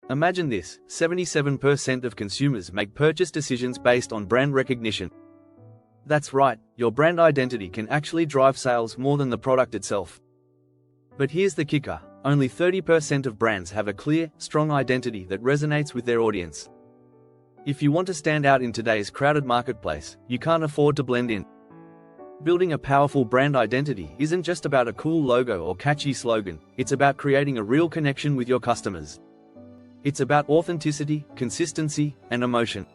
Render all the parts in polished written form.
Imagine this, 77% of consumers make purchase decisions based on brand recognition. That's right, your brand identity can actually drive sales more than the product itself. But here's the kicker, only 30% of brands have a clear, strong identity that resonates with their audience. If you want to stand out in today's crowded marketplace, you can't afford to blend in. Building a powerful brand identity isn't just about a cool logo or catchy slogan, it's about creating a real connection with your customers. It's about authenticity, consistency, and emotion.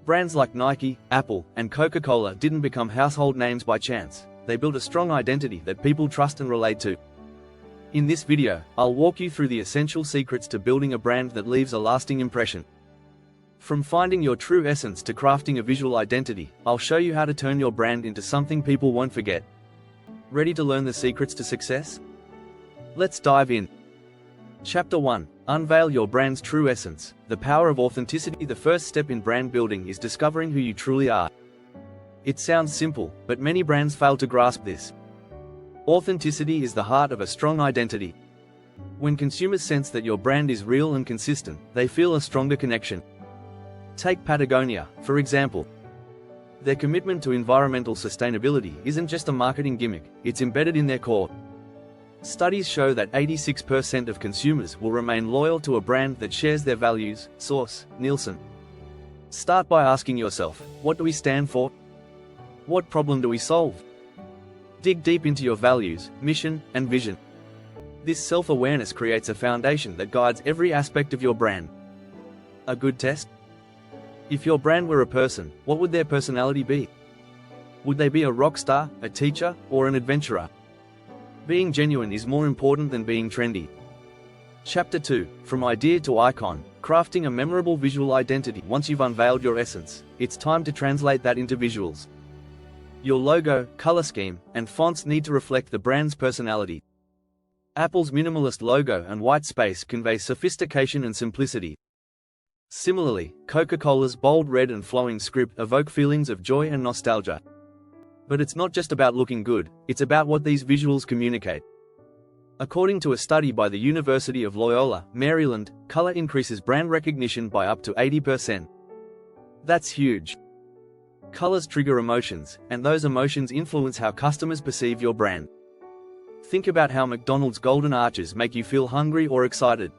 Brands like Nike, Apple, and Coca-Cola didn't become household names by chance. They built a strong identity that people trust and relate to. In this video, I'll walk you through the essential secrets to building a brand that leaves a lasting impression. From finding your true essence to crafting a visual identity, I'll show you how to turn your brand into something people won't forget. Ready to learn the secrets to success? Let's dive in. Chapter 1. Unveil your brand's true essence. The power of authenticity. The first step in brand building is discovering who you truly are. It sounds simple, but many brands fail to grasp this. Authenticity is the heart of a strong identity. When consumers sense that your brand is real and consistent, they feel a stronger connection. Take Patagonia, for example. Their commitment to environmental sustainability isn't just a marketing gimmick, it's embedded in their core. Studies show that 86% of consumers will remain loyal to a brand that shares their values. Source: Nielsen. Start by asking yourself, what do we stand for? What problem do we solve? Dig deep into your values, mission, and vision. This self-awareness creates a foundation that guides every aspect of your brand. A good test? If your brand were a person, what would their personality be? Would they be a rock star, a teacher, or an adventurer? Being genuine is more important than being trendy. Chapter 2. From idea to icon. Crafting a memorable visual identity. Once you've unveiled your essence, it's time to translate that into visuals. Your logo, color scheme, and fonts need to reflect the brand's personality. Apple's minimalist logo and white space convey sophistication and simplicity. Similarly, Coca-Cola's bold red and flowing script evoke feelings of joy and nostalgia. But it's not just about looking good, it's about what these visuals communicate. According to a study by the University of Loyola, Maryland, color increases brand recognition by up to 80%. That's huge. Colors trigger emotions, and those emotions influence how customers perceive your brand. Think about how McDonald's golden arches make you feel hungry or excited.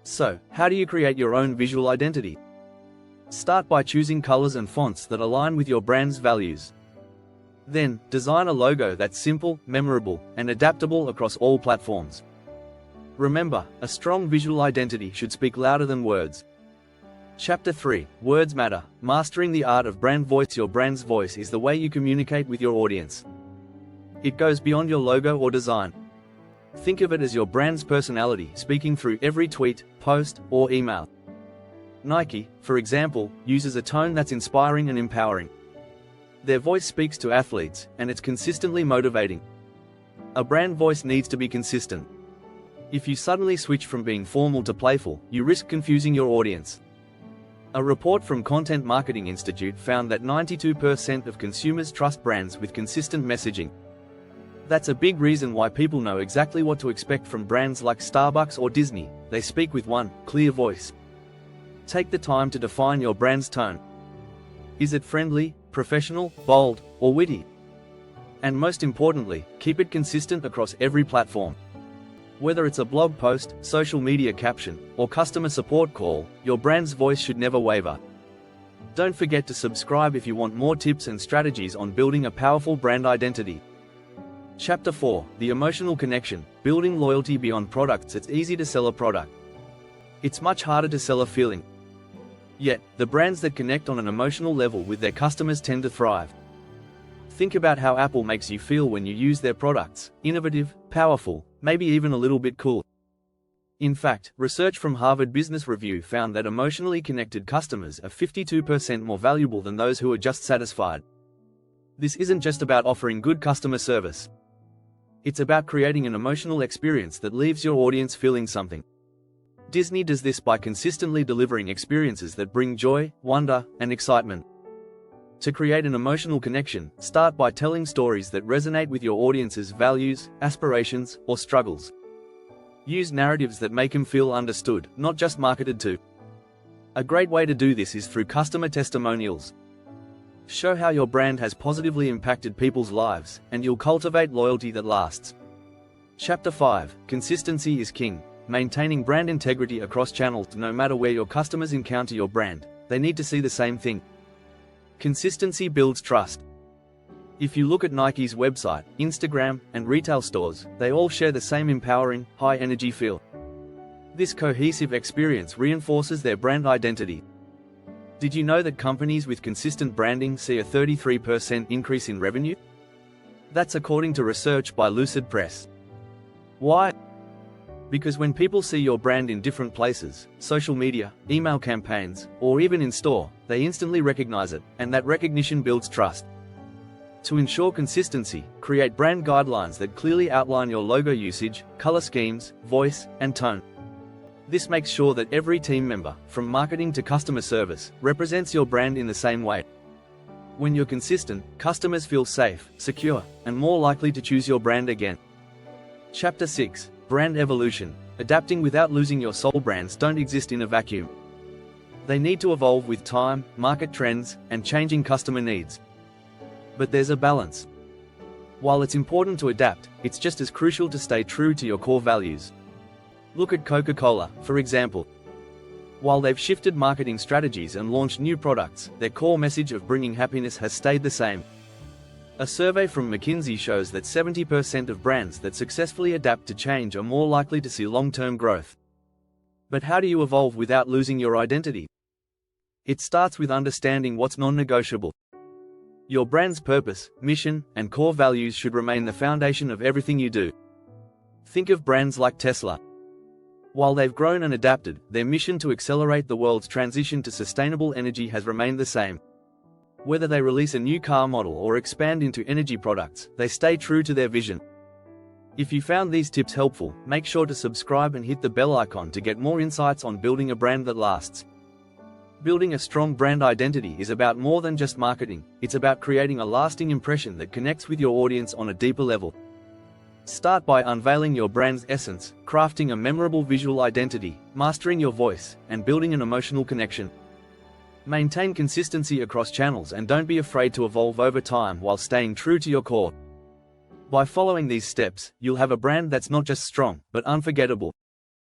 So, how do you create your own visual identity? Start by choosing colors and fonts that align with your brand's values. Then, design a logo that's simple, memorable, and adaptable across all platforms. Remember, a strong visual identity should speak louder than words. Chapter 3. Words matter. Mastering the art of brand voice. Your brand's voice is the way you communicate with your audience. It goes beyond your logo or design. Think of it as your brand's personality speaking through every tweet, post, or email. Nike, for example, uses a tone that's inspiring and empowering. Their voice speaks to athletes, and it's consistently motivating. A brand voice needs to be consistent. If you suddenly switch from being formal to playful, you risk confusing your audience. A report from Content Marketing Institute found that 92% of consumers trust brands with consistent messaging. That's a big reason why people know exactly what to expect from brands like Starbucks or Disney. They speak with one clear voice. Take the time to define your brand's tone. Is it friendly, professional, bold, or witty? And most importantly, keep it consistent across every platform. Whether it's a blog post, social media caption, or customer support call, your brand's voice should never waver. Don't forget to subscribe if you want more tips and strategies on building a powerful brand identity. Chapter 4. The emotional connection. Building loyalty beyond products. It's easy to sell a product. It's much harder to sell a feeling. Yet, the brands that connect on an emotional level with their customers tend to thrive. Think about how Apple makes you feel when you use their products. Innovative, powerful, maybe even a little bit cool. In fact, research from Harvard Business Review found that emotionally connected customers are 52% more valuable than those who are just satisfied. This isn't just about offering good customer service. It's about creating an emotional experience that leaves your audience feeling something. Disney does this by consistently delivering experiences that bring joy, wonder, and excitement. To create an emotional connection, start by telling stories that resonate with your audience's values, aspirations, or struggles. Use narratives that make them feel understood, not just marketed to. A great way to do this is through customer testimonials. Show how your brand has positively impacted people's lives, and you'll cultivate loyalty that lasts. Chapter 5. Consistency is king. Maintaining brand integrity across channels. No matter where your customers encounter your brand, they need to see the same thing. Consistency builds trust. If you look at Nike's website, Instagram, and retail stores, they all share the same empowering, high-energy feel. This cohesive experience reinforces their brand identity. Did you know that companies with consistent branding see a 33% increase in revenue? That's according to research by Lucid Press. Why? Because when people see your brand in different places, social media, email campaigns, or even in store, they instantly recognize it, and that recognition builds trust. To ensure consistency, create brand guidelines that clearly outline your logo usage, color schemes, voice, and tone. This makes sure that every team member, from marketing to customer service, represents your brand in the same way. When you're consistent, customers feel safe, secure, and more likely to choose your brand again. Chapter 6. Brand evolution. Adapting without losing your soul. Brands don't exist in a vacuum. They need to evolve with time, market trends, and changing customer needs. But there's a balance. While it's important to adapt, it's just as crucial to stay true to your core values. Look at Coca-Cola, for example. While they've shifted marketing strategies and launched new products, their core message of bringing happiness has stayed the same. A survey from McKinsey shows that 70% of brands that successfully adapt to change are more likely to see long-term growth. But how do you evolve without losing your identity? It starts with understanding what's non-negotiable. Your brand's purpose, mission, and core values should remain the foundation of everything you do. Think of brands like Tesla. While they've grown and adapted, their mission to accelerate the world's transition to sustainable energy has remained the same. Whether they release a new car model or expand into energy products, they stay true to their vision. If you found these tips helpful, make sure to subscribe and hit the bell icon to get more insights on building a brand that lasts. Building a strong brand identity is about more than just marketing. It's about creating a lasting impression that connects with your audience on a deeper level. Start by unveiling your brand's essence, crafting a memorable visual identity, mastering your voice, and building an emotional connection. Maintain consistency across channels and don't be afraid to evolve over time while staying true to your core. By following these steps, you'll have a brand that's not just strong, but unforgettable.